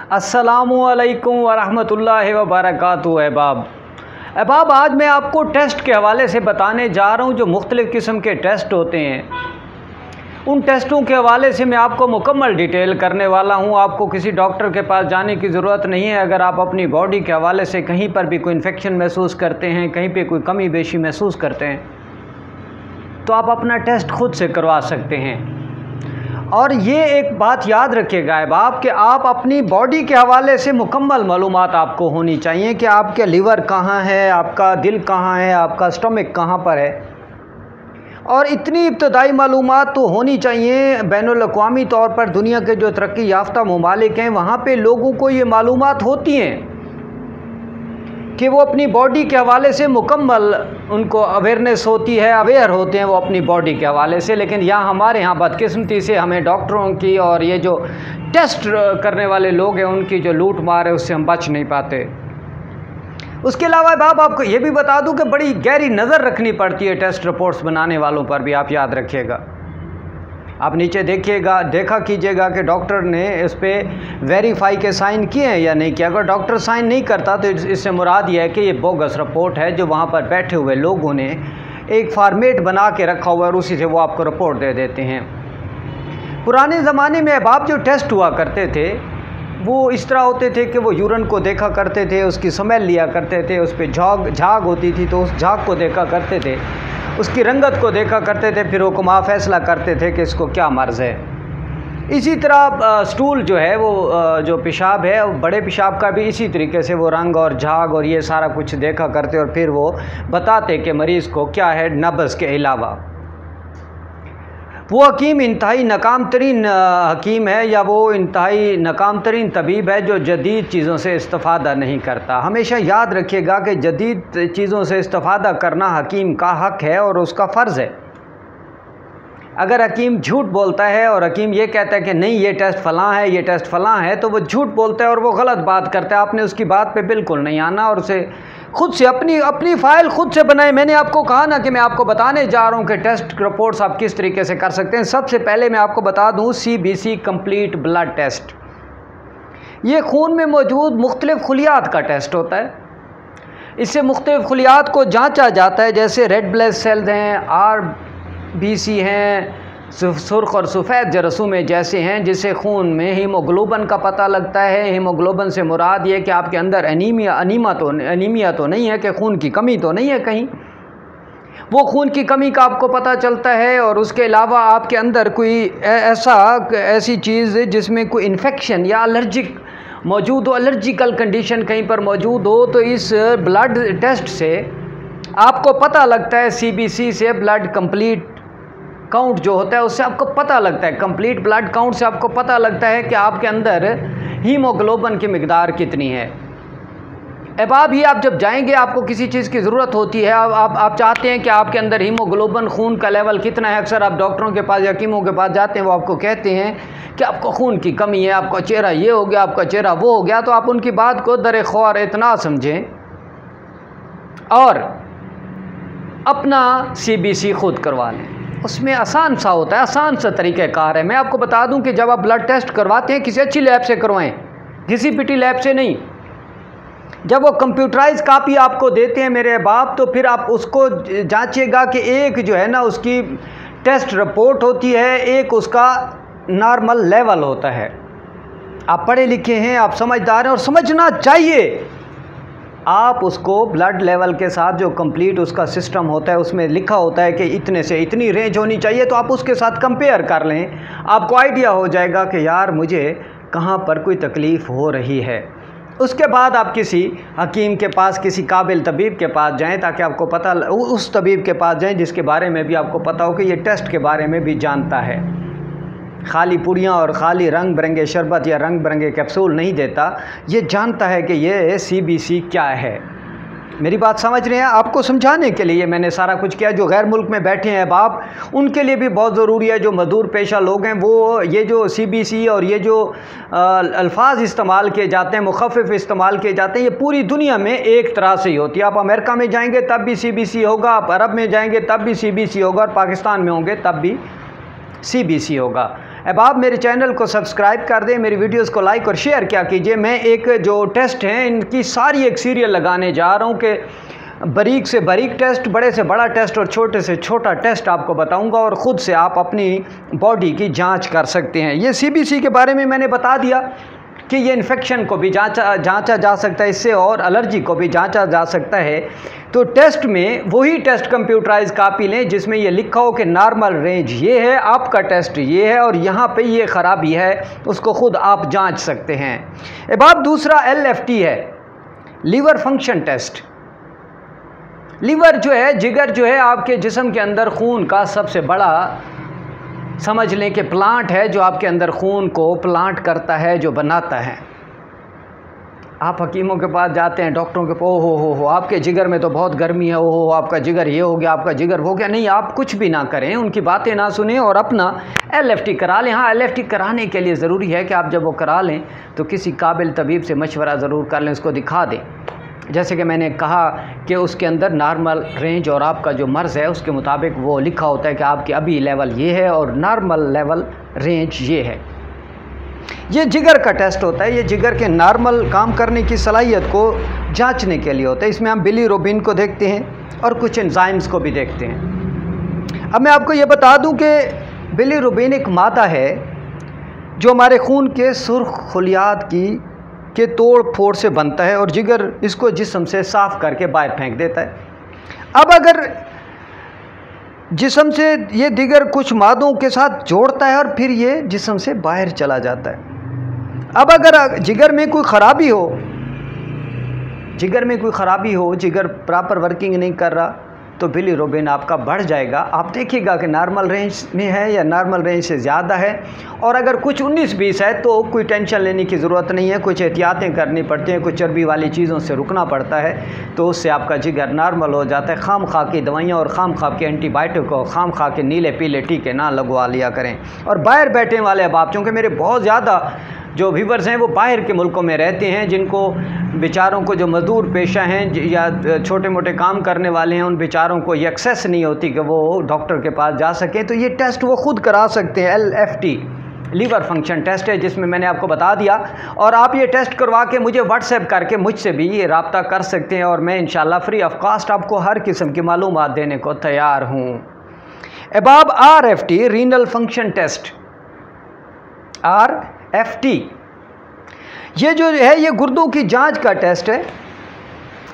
अस्सलामुअलैकुम वरहमतुल्लाहि वबरकातुहू। अहबाब आज मैं आपको टेस्ट के हवाले से बताने जा रहा हूँ। जो मुख्तलिफ़ किस्म के टेस्ट होते हैं, उन टेस्टों के हवाले से मैं आपको मुकम्मल डिटेल करने वाला हूँ। आपको किसी डॉक्टर के पास जाने की ज़रूरत नहीं है। अगर आप अपनी बॉडी के हवाले से कहीं पर भी कोई इन्फेक्शन महसूस करते हैं, कहीं पे कोई कमी बेशी महसूस करते हैं, तो आप अपना टेस्ट खुद से करवा सकते हैं। और ये एक बात याद रखिएगा अहबाब कि आप अपनी बॉडी के हवाले से मुकम्मल मालूमात आपको होनी चाहिए कि आपके लीवर कहाँ है, आपका दिल कहाँ है, आपका स्टमक कहाँ पर है। और इतनी इब्तदाई मालूमात तो होनी चाहिए। बैनुल-अक़वामी तौर पर दुनिया के जो तरक्की याफ्ता ममालिक हैं, वहाँ पे लोगों को ये मालूमात होती हैं कि वो अपनी बॉडी के हवाले से मुकम्मल उनको अवेयरनेस होती है, अवेयर होते हैं वो अपनी बॉडी के हवाले से। लेकिन यहाँ हमारे यहाँ बदकिस्मती से हमें डॉक्टरों की और ये जो टेस्ट करने वाले लोग हैं उनकी जो लूट मार है उससे हम बच नहीं पाते। उसके अलावा बाब आपको ये भी बता दूं कि बड़ी गहरी नज़र रखनी पड़ती है टेस्ट रिपोर्ट्स बनाने वालों पर भी। आप याद रखिएगा, आप नीचे देखिएगा, देखा कीजिएगा कि डॉक्टर ने इस पर वेरीफाई के साइन किए हैं या नहीं किया। अगर डॉक्टर साइन नहीं करता तो इससे मुराद ये है कि ये बोगस रिपोर्ट है जो वहाँ पर बैठे हुए लोगों ने एक फॉर्मेट बना के रखा हुआ है और उसी से वो आपको रिपोर्ट दे देते हैं। पुराने ज़माने में अहबाब जो टेस्ट हुआ करते थे वो इस तरह होते थे कि वो यूरिन को देखा करते थे, उसकी स्मेल लिया करते थे, उस पर झाग होती थी तो उस झाग को देखा करते थे, उसकी रंगत को देखा करते थे, फिर हुक्मा फ़ैसला करते थे कि इसको क्या मर्ज़ है। इसी तरह स्टूल जो है वो जो पेशाब है, बड़े पेशाब का भी इसी तरीके से वो रंग और झाग और ये सारा कुछ देखा करते और फिर वो बताते कि मरीज़ को क्या है नब्ज़ के अलावा। वो हकीम इंतहाई नाकाम तरीन हकीम है या वो इंतहाई नाकाम तरीन तबीब है जो जदीद चीज़ों से इस्तिफ़ादा नहीं करता। हमेशा याद रखिएगा कि जदीद चीज़ों से इस्तिफ़ादा करना हकीम का हक़ है और उसका फ़र्ज़ है। अगर हकीम झूठ बोलता है और हकीम ये कहता है कि नहीं ये टेस्ट फ़लाँ है, ये टेस्ट फ़लाँ है, तो वो झूठ बोलता है और वो गलत बात करता है। आपने उसकी बात पे बिल्कुल नहीं आना और उसे खुद से अपनी फ़ाइल खुद से बनाए। मैंने आपको कहा ना कि मैं आपको बताने जा रहा हूँ कि टेस्ट रिपोर्ट्स आप किस तरीके से कर सकते हैं। सबसे पहले मैं आपको बता दूँ CBC कंप्लीट ब्लड टेस्ट। ये खून में मौजूद मुख्तलिफ़ खुलियात का टेस्ट होता है। इससे मुख्तलिफ़ खुलियात को जाँचा जाता है, जैसे रेड ब्लड सेल्स हैं, RBC हैं, सुर्ख और सफ़ेद जरासीम जैसे हैं, जिससे खून में हीमोग्लोबिन का पता लगता है। हीमोग्लोबिन से मुराद ये कि आपके अंदर अनीमिया तो नहीं है, कि खून की कमी तो नहीं है कहीं। वो खून की कमी का आपको पता चलता है। और उसके अलावा आपके अंदर कोई ऐसी चीज़ जिसमें कोई इन्फेक्शन या एलर्जिक मौजूद हो, एलर्जिकल कंडीशन कहीं पर मौजूद हो, तो इस ब्लड टेस्ट से आपको पता लगता है। CBC से ब्लड कंप्लीट काउंट जो होता है उससे आपको पता लगता है, कंप्लीट ब्लड काउंट से आपको पता लगता है कि आपके अंदर हीमोग्लोबिन की मिकदार कितनी है। अहबाब ही आप जब जाएंगे, आपको किसी चीज़ की ज़रूरत होती है, आप चाहते हैं कि आपके अंदर हीमोग्लोबिन खून का लेवल कितना है। अक्सर आप डॉक्टरों के पास या हकीमों के पास जाते हैं, वो आपको कहते हैं कि आपको खून की कमी है, आपका चेहरा ये हो गया, आपका चेहरा वो हो गया। तो आप उनकी बात को दर ख्वार इतना समझें और अपना CBC खुद करवा लें। उसमें आसान सा होता है, आसान सा तरीक़ाकार है। मैं आपको बता दूं कि जब आप ब्लड टेस्ट करवाते हैं किसी अच्छी लैब से करवाएं, किसी पिटी लैब से नहीं। जब वो कंप्यूटराइज कापी आपको देते हैं मेरे बाप, तो फिर आप उसको जांचिएगा कि एक जो है ना उसकी टेस्ट रिपोर्ट होती है, एक उसका नॉर्मल लेवल होता है। आप पढ़े लिखे हैं, आप समझदार हैं और समझना चाहिए। आप उसको ब्लड लेवल के साथ जो कंप्लीट उसका सिस्टम होता है उसमें लिखा होता है कि इतने से इतनी रेंज होनी चाहिए, तो आप उसके साथ कंपेयर कर लें। आपको आइडिया हो जाएगा कि यार मुझे कहाँ पर कोई तकलीफ़ हो रही है। उसके बाद आप किसी हकीम के पास, किसी काबिल तबीब के पास जाएं, ताकि आपको पता, उस तबीब के पास जाएं जिसके बारे में भी आपको पता हो कि ये टेस्ट के बारे में भी जानता है। खाली पुड़ियाँ और खाली रंग बिरंगे शरबत या रंग बिरंगे कैप्सूल नहीं देता, ये जानता है कि ये CBC क्या है। मेरी बात समझ रहे हैं? आपको समझाने के लिए मैंने सारा कुछ किया। जो गैर मुल्क में बैठे हैं बाप, उनके लिए भी बहुत ज़रूरी है। जो मजदूर पेशा लोग हैं वो ये जो CBC और ये जो अल्फाज इस्तेमाल किए जाते हैं, मुखफ़िफ़ इस्तेमाल किए जाते हैं, ये पूरी दुनिया में एक तरह से ही होती है। आप अमेरिका में जाएंगे तब भी CBC होगा, आप अरब में जाएंगे तब भी CBC होगा, और पाकिस्तान में होंगे तब भी CBC होगा। अब आप मेरे चैनल को सब्सक्राइब कर दें, मेरी वीडियोस को लाइक और शेयर क्या कीजिए। मैं एक जो टेस्ट हैं इनकी सारी एक सीरियल लगाने जा रहा हूँ कि बारीक से बारीक टेस्ट, बड़े से बड़ा टेस्ट और छोटे से छोटा टेस्ट आपको बताऊंगा और ख़ुद से आप अपनी बॉडी की जांच कर सकते हैं। ये CBC के बारे में मैंने बता दिया कि ये इन्फेक्शन को भी जांचा जा सकता है इससे, और एलर्जी को भी जांचा जा सकता है। तो टेस्ट में वही टेस्ट कंप्यूटराइज कापी लें जिसमें ये लिखा हो कि नॉर्मल रेंज ये है, आपका टेस्ट ये है और यहाँ पे ये ख़राबी है, उसको ख़ुद आप जांच सकते हैं। अब आप दूसरा LFT है, लीवर फंक्शन टेस्ट। लीवर जो है, जिगर जो है, आपके जिस्म के अंदर खून का सबसे बड़ा समझ लें कि प्लांट है जो आपके अंदर खून को प्लांट करता है, जो बनाता है। आप हकीमों के पास जाते हैं, डॉक्टरों के पास, ओ हो आपके जिगर में तो बहुत गर्मी है, ओ आपका जिगर ये हो गया, आपका जिगर वो गया। नहीं, आप कुछ भी ना करें, उनकी बातें ना सुने और अपना LFT करा लें। हाँ, LFT कराने के लिए ज़रूरी है कि आप जब वो करा लें तो किसी काबिल तबीब से मशवरा ज़रूर कर लें, उसको दिखा दें। जैसे कि मैंने कहा कि उसके अंदर नॉर्मल रेंज और आपका जो मर्ज़ है उसके मुताबिक वो लिखा होता है कि आपकी अभी लेवल ये है और नॉर्मल लेवल रेंज ये है। ये जिगर का टेस्ट होता है, ये जिगर के नॉर्मल काम करने की सलाहियत को जांचने के लिए होता है। इसमें हम बिलीरुबिन को देखते हैं और कुछ एंजाइम्स को भी देखते हैं। अब मैं आपको ये बता दूं कि बिलीरुबिन एक मादा है जो हमारे खून के सुर्ख खलियात के तोड़ फोड़ से बनता है और जिगर इसको जिस्म से साफ़ करके बाहर फेंक देता है। अब अगर जिस्म से ये जिगर कुछ मादों के साथ जोड़ता है और फिर ये जिस्म से बाहर चला जाता है। अब अगर जिगर में कोई ख़राबी हो, जिगर प्रॉपर वर्किंग नहीं कर रहा, तो बिलीरुबिन आपका बढ़ जाएगा। आप देखिएगा कि नॉर्मल रेंज में है या नॉर्मल रेंज से ज़्यादा है। और अगर कुछ 19-20 है तो कोई टेंशन लेने की ज़रूरत नहीं है, कुछ एहतियातें करनी पड़ती हैं, कुछ चर्बी वाली चीज़ों से रुकना पड़ता है, तो उससे आपका जिगर नॉर्मल हो जाता है। खाम खा की दवाइयाँ और खाम खा के एंटीबायोटिक और खाम खा के नीले पीले टीके ना लगवा लिया करें। और बाहर बैठने वाले अब आप, चूँकि मेरे बहुत ज़्यादा जो व्यूवर्स हैं वो बाहर के मुल्कों में रहते हैं, जिनको बेचारों को जो मज़दूर पेशा हैं या छोटे मोटे काम करने वाले हैं, उन बेचारों को ये एक्सेस नहीं होती कि वो डॉक्टर के पास जा सकें, तो ये टेस्ट वो ख़ुद करा सकते हैं। LFT लीवर फंक्शन टेस्ट है, जिसमें मैंने आपको बता दिया। और आप ये टेस्ट करवा के मुझे व्हाट्सएप करके मुझसे भी ये रब्ता कर सकते हैं और मैं इंशाल्लाह फ्री ऑफ कास्ट आपको हर किस्म की मालूमात देने को तैयार हूँ। अब आप RFT renal function test, RFT ये जो है ये गुर्दों की जांच का टेस्ट है।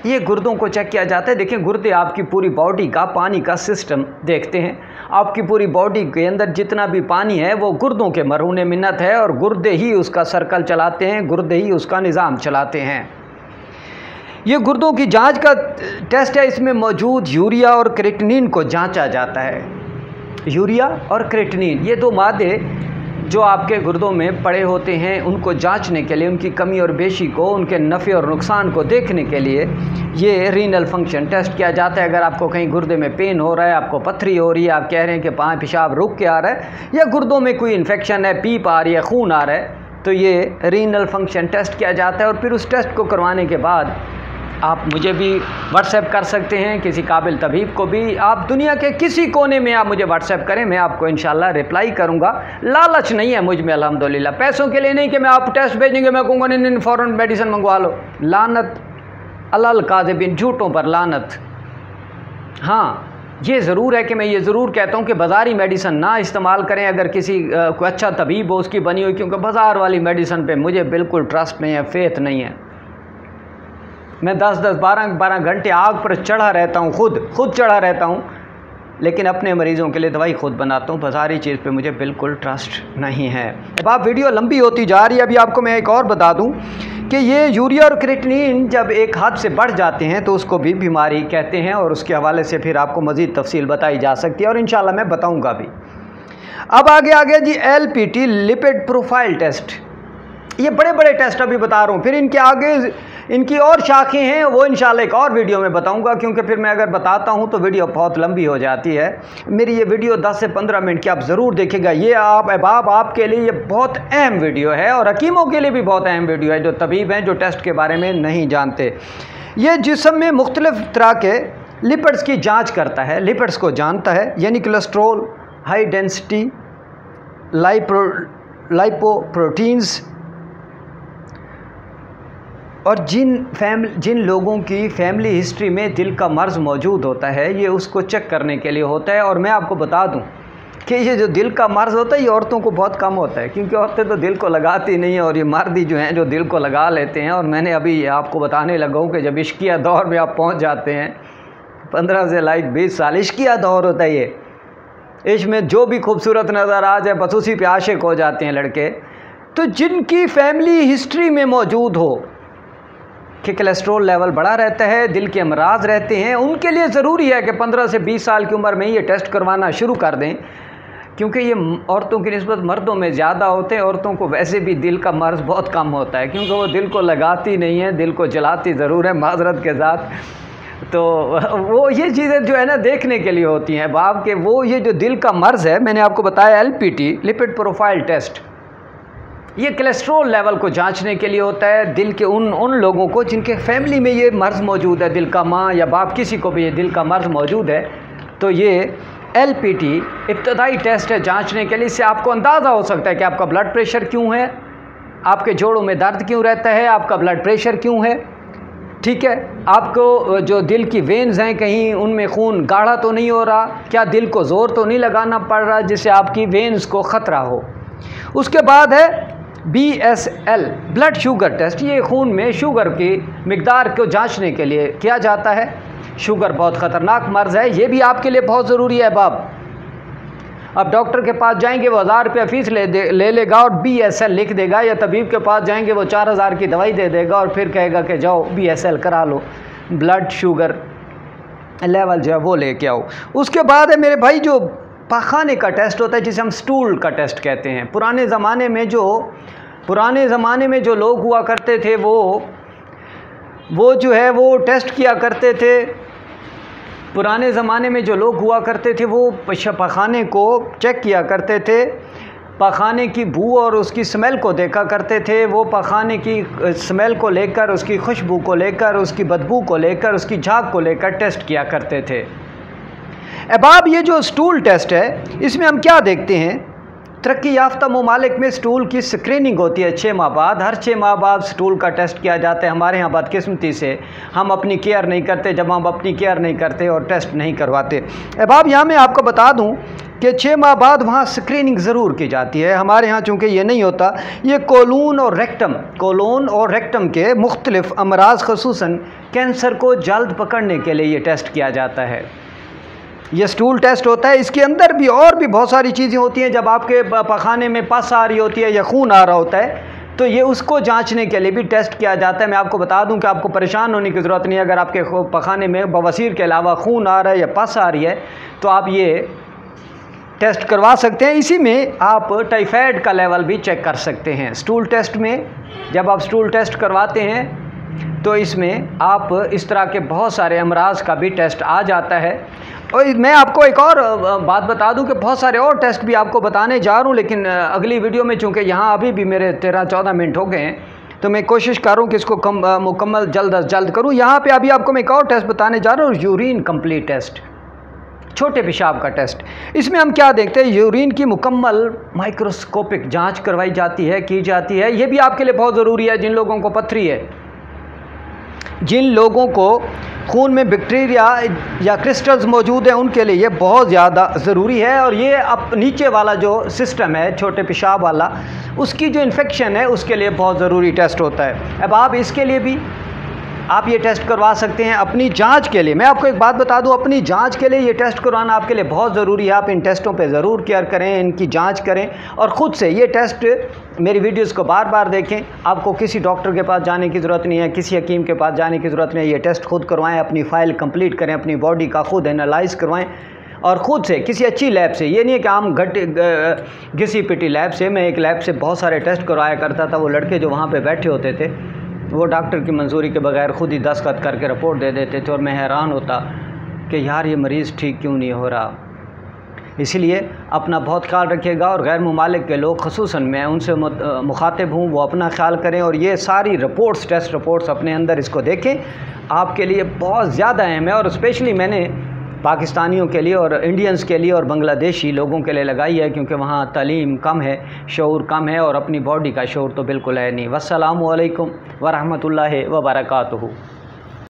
ये गुर्दों को चेक किया जाता है। देखिए, गुर्दे आपकी पूरी बॉडी का पानी का सिस्टम देखते हैं। आपकी पूरी बॉडी के अंदर जितना भी पानी है वो गुर्दों के मरहून मिन्नत है और गुर्दे ही उसका सर्कल चलाते हैं, गुर्दे ही उसका निज़ाम चलाते हैं। ये गुर्दों की जांच का टेस्ट है। इसमें मौजूद यूरिया और क्रेटिनिन को जांचा जाता है। यूरिया और क्रेटिनिन ये दो मादे जो आपके गुर्दों में पड़े होते हैं, उनको जांचने के लिए, उनकी कमी और बेशी को, उनके नफ़े और नुकसान को देखने के लिए ये रीनल फंक्शन टेस्ट किया जाता है। अगर आपको कहीं गुर्दे में पेन हो रहा है, आपको पथरी हो रही है, आप कह रहे हैं कि पानी पेशाब रुक के आ रहा है, या गुर्दों में कोई इन्फेक्शन है, पीप आ रही है, खून आ रहा है, तो ये रीनल फंक्शन टेस्ट किया जाता है। और फिर उस टेस्ट को करवाने के बाद आप मुझे भी व्हाट्सएप कर सकते हैं, किसी काबिल तबीब को भी। आप दुनिया के किसी कोने में आप मुझे व्हाट्सएप करें, मैं आपको इंशाल्लाह रिप्लाई करूंगा। लालच नहीं है मुझ में अल्हम्दुलिल्लाह, पैसों के लिए नहीं कि मैं आप टेस्ट भेजेंगे मैं कहूँगा नहीं फ़ौरन मेडिसिन मंगवा लो। लानत अलल काज़िबिन, झूठों पर लानत। हाँ, ये ज़रूर है कि मैं ये ज़रूर कहता हूँ कि बाज़ारी मेडिसिन ना इस्तेमाल करें अगर किसी कोई अच्छा तबीब हो उसकी बनी हुई, क्योंकि बाज़ार वाली मेडिसिन पे मुझे बिल्कुल ट्रस्ट नहीं है, फेथ नहीं है। मैं 10-10, 12-12 घंटे आग पर चढ़ा रहता हूँ, खुद चढ़ा रहता हूँ, लेकिन अपने मरीज़ों के लिए दवाई खुद बनाता हूँ। बाज़ारी चीज़ पे मुझे बिल्कुल ट्रस्ट नहीं है। अब आप वीडियो लंबी होती जा रही है। अभी आपको मैं एक और बता दूँ कि ये यूरिया और क्रेटिनिन जब एक हद से बढ़ जाते हैं तो उसको भी बीमारी कहते हैं और उसके हवाले से फिर आपको मज़ीद तफसील बताई जा सकती है और इंशाल्लाह मैं बताऊँगा भी। अब आगे आ गया जी LPT लिपिड प्रोफाइल टेस्ट। ये बड़े बड़े टेस्ट अभी बता रहा हूँ, फिर इनके आगे इनकी और शाखें हैं, वो इंशाल्लाह एक और वीडियो में बताऊंगा, क्योंकि फिर मैं अगर बताता हूँ तो वीडियो बहुत लंबी हो जाती है। मेरी ये वीडियो 10 से 15 मिनट की आप ज़रूर देखिएगा। ये आप अहबाब आपके लिए ये बहुत अहम वीडियो है और हकीमों के लिए भी बहुत अहम वीडियो है, जो तबीब हैं, जो टेस्ट के बारे में नहीं जानते। ये जिस्म में मुख्तलिफ़ तरह के लिपिड्स की जाँच करता है, लिपिड्स को जानता है, यानी कोलेस्ट्रॉल, हाई डेंसिटी लाइपोप्रोटीन्स। और जिन लोगों की फैमिली हिस्ट्री में दिल का मर्ज़ मौजूद होता है, ये उसको चेक करने के लिए होता है। और मैं आपको बता दूं कि ये जो दिल का मर्ज़ होता है ये औरतों को बहुत कम होता है, क्योंकि औरतें तो दिल को लगाती नहीं हैं, और ये मर्द ही जो हैं जो दिल को लगा लेते हैं। और मैंने अभी आपको बताने लगा हूँ कि जब इश्किया दौर में आप पहुँच जाते हैं, 15 से 20 साल इश्किया दौर होता है ये, इश्क में जो भी खूबसूरत नज़र आ जाए बस उसी पे आशिक हो जाते हैं लड़के। तो जिनकी फैमिली हिस्ट्री में मौजूद हो कि कोलेस्ट्रॉल लेवल बढ़ा रहता है, दिल के अमराज रहते हैं, उनके लिए ज़रूरी है कि 15 से 20 साल की उम्र में ये टेस्ट करवाना शुरू कर दें, क्योंकि ये औरतों की निस्बत मर्दों में ज़्यादा होते हैं। औरतों को वैसे भी दिल का मर्ज़ बहुत कम होता है, क्योंकि वो दिल को लगाती नहीं है, दिल को जलाती ज़रूर है माज़रत के साथ। तो वो ये चीज़ें जो है ना देखने के लिए होती हैं बाप के। वो ये जो दिल का मर्ज़ है, मैंने आपको बताया LPT लिपिड प्रोफाइल टेस्ट, ये कोलेस्ट्रॉल लेवल को जांचने के लिए होता है दिल के उन लोगों को जिनके फैमिली में ये मर्ज़ मौजूद है, दिल का, माँ या बाप किसी को भी ये दिल का मर्ज़ मौजूद है। तो ये LPT इब्तदाई टेस्ट है जांचने के लिए। इससे आपको अंदाज़ा हो सकता है कि आपका ब्लड प्रेशर क्यों है, आपके जोड़ों में दर्द क्यों रहता है, आपका ब्लड प्रेशर क्यों है, ठीक है, आपको जो दिल की वेन्स हैं कहीं उनमें खून गाढ़ा तो नहीं हो रहा, क्या दिल को ज़ोर तो नहीं लगाना पड़ रहा जिससे आपकी वेन्स को ख़तरा हो। उसके बाद है BSL ब्लड शुगर टेस्ट, ये खून में शुगर की मिकदार को जांचने के लिए किया जाता है। शुगर बहुत ख़तरनाक मर्ज़ है, ये भी आपके लिए बहुत ज़रूरी है बाप। अब डॉक्टर के पास जाएंगे वो 1000 रुपया फ़ीस ले लेगा और BSL लिख देगा, या तबीब के पास जाएंगे वो 4000 की दवाई दे देगा और फिर कहेगा कि जाओ BSL करा लो, ब्लड शुगर लेवल जो है वो लेके आओ। उसके बाद है मेरे भाई जो पाखाने का टेस्ट होता है, जिसे हम स्टूल का टेस्ट कहते हैं। पुराने ज़माने में जो लोग हुआ करते थे वो जो है वो टेस्ट किया करते थे। पुराने ज़माने में जो लोग हुआ करते थे वो पाखाने को चेक किया करते थे, पाखाने की बू और उसकी स्मेल को देखा करते थे। वो पाखाने की स्मेल को लेकर, उसकी खुशबू को लेकर, उसकी बदबू को लेकर, उसकी झाग को लेकर टेस्ट किया करते थे। अब ये जो स्टूल टेस्ट है, इसमें हम क्या देखते हैं, तरक्की याफ्ता ममालिक में स्टूल की स्क्रीनिंग होती है 6 माह बाद। हर 6 माह बाद स्टूल का टेस्ट किया जाता है। हमारे यहाँ बदकिस्मती से हम अपनी केयर नहीं करते। जब हम अपनी केयर नहीं करते और टेस्ट नहीं करवाते, अब यहाँ मैं आपको बता दूँ कि 6 माह बाद वहाँ स्क्रीनिंग ज़रूर की जाती है। हमारे यहाँ चूँकि ये नहीं होता, ये कोलोन और रेक्टम के मुख्तलिफ अमराज ख़ुसूसन कैंसर को जल्द पकड़ने के लिए ये टेस्ट किया जाता है। ये स्टूल टेस्ट होता है। इसके अंदर भी और भी बहुत सारी चीज़ें होती हैं। जब आपके पखाने में पस आ रही होती है या खून आ रहा होता है तो ये उसको जांचने के लिए भी टेस्ट किया जाता है। मैं आपको बता दूं कि आपको परेशान होने की ज़रूरत नहीं है। अगर आपके पखाने में बवासीर के अलावा खून आ रहा है या पस आ रही है तो आप ये टेस्ट करवा सकते हैं। इसी में आप टाइफाइड का लेवल भी चेक कर सकते हैं। स्टूल टेस्ट में जब आप स्टूल टेस्ट करवाते हैं तो इसमें आप इस तरह के बहुत सारे अमराज का भी टेस्ट आ जाता है। और मैं आपको एक और बात बता दूं कि बहुत सारे और टेस्ट भी आपको बताने जा रहा हूं, लेकिन अगली वीडियो में चूँकि यहाँ अभी भी मेरे 13-14 मिनट हो गए हैं तो मैं कोशिश करूँ कि इसको मुकम्मल जल्द अज जल्द करूँ। यहाँ पे अभी आपको मैं एक और टेस्ट बताने जा रहा हूँ, यूरिन कंप्लीट टेस्ट, छोटे पेशाब का टेस्ट। इसमें हम क्या देखते हैं, यूरिन की मुकम्मल माइक्रोस्कोपिक जाँच करवाई जाती है, की जाती है। ये भी आपके लिए बहुत ज़रूरी है। जिन लोगों को पथरी है, जिन लोगों को खून में बैक्टीरिया या क्रिस्टल्स मौजूद हैं, उनके लिए ये बहुत ज़्यादा ज़रूरी है। और ये अब नीचे वाला जो सिस्टम है छोटे पेशाब वाला, उसकी जो इन्फेक्शन है उसके लिए बहुत ज़रूरी टेस्ट होता है। अब आप इसके लिए भी आप ये टेस्ट करवा सकते हैं अपनी जांच के लिए। मैं आपको एक बात बता दूं, अपनी जांच के लिए ये टेस्ट करवाना आपके लिए बहुत ज़रूरी है। आप इन टेस्टों पे ज़रूर केयर करें, इनकी जांच करें और ख़ुद से ये टेस्ट, मेरी वीडियोस को बार बार देखें। आपको किसी डॉक्टर के पास जाने की ज़रूरत नहीं है, किसी हकीम के पास जाने की ज़रूरत नहीं है। ये टेस्ट खुद करवाएं, अपनी फ़ाइल कंप्लीट करें, अपनी बॉडी का खुद एनालाइज करवाएं और ख़ुद से किसी अच्छी लैब से। ये नहीं है कि आम घिसी पिटी लैब से। मैं एक लैब से बहुत सारे टेस्ट करवाया करता था। वो लड़के जो वहाँ पर बैठे होते थे वो डॉक्टर की मंजूरी के बगैर ख़ुद ही दस्तखत करके रिपोर्ट दे देते थे और मैं हैरान होता कि यार ये मरीज़ ठीक क्यों नहीं हो रहा। इसलिए अपना बहुत ख्याल रखिएगा और गैर मुमालिक के लोग, ख़ुसूसन मैं उनसे मुखातिब हूँ, वो अपना ख्याल करें और ये सारी रिपोर्ट्स, टेस्ट रिपोर्ट्स अपने अंदर इसको देखें। आपके लिए बहुत ज़्यादा अहम है। और स्पेशली मैंने पाकिस्तानियों के लिए और इंडियंस के लिए और बांग्लादेशी लोगों के लिए लगाई है, क्योंकि वहाँ तालीम कम है, शऊर कम है और अपनी बॉडी का शऊर तो बिल्कुल है नहीं। वस्सलामु अलैकुम वरहमतुल्लाहि वबरकातुहू।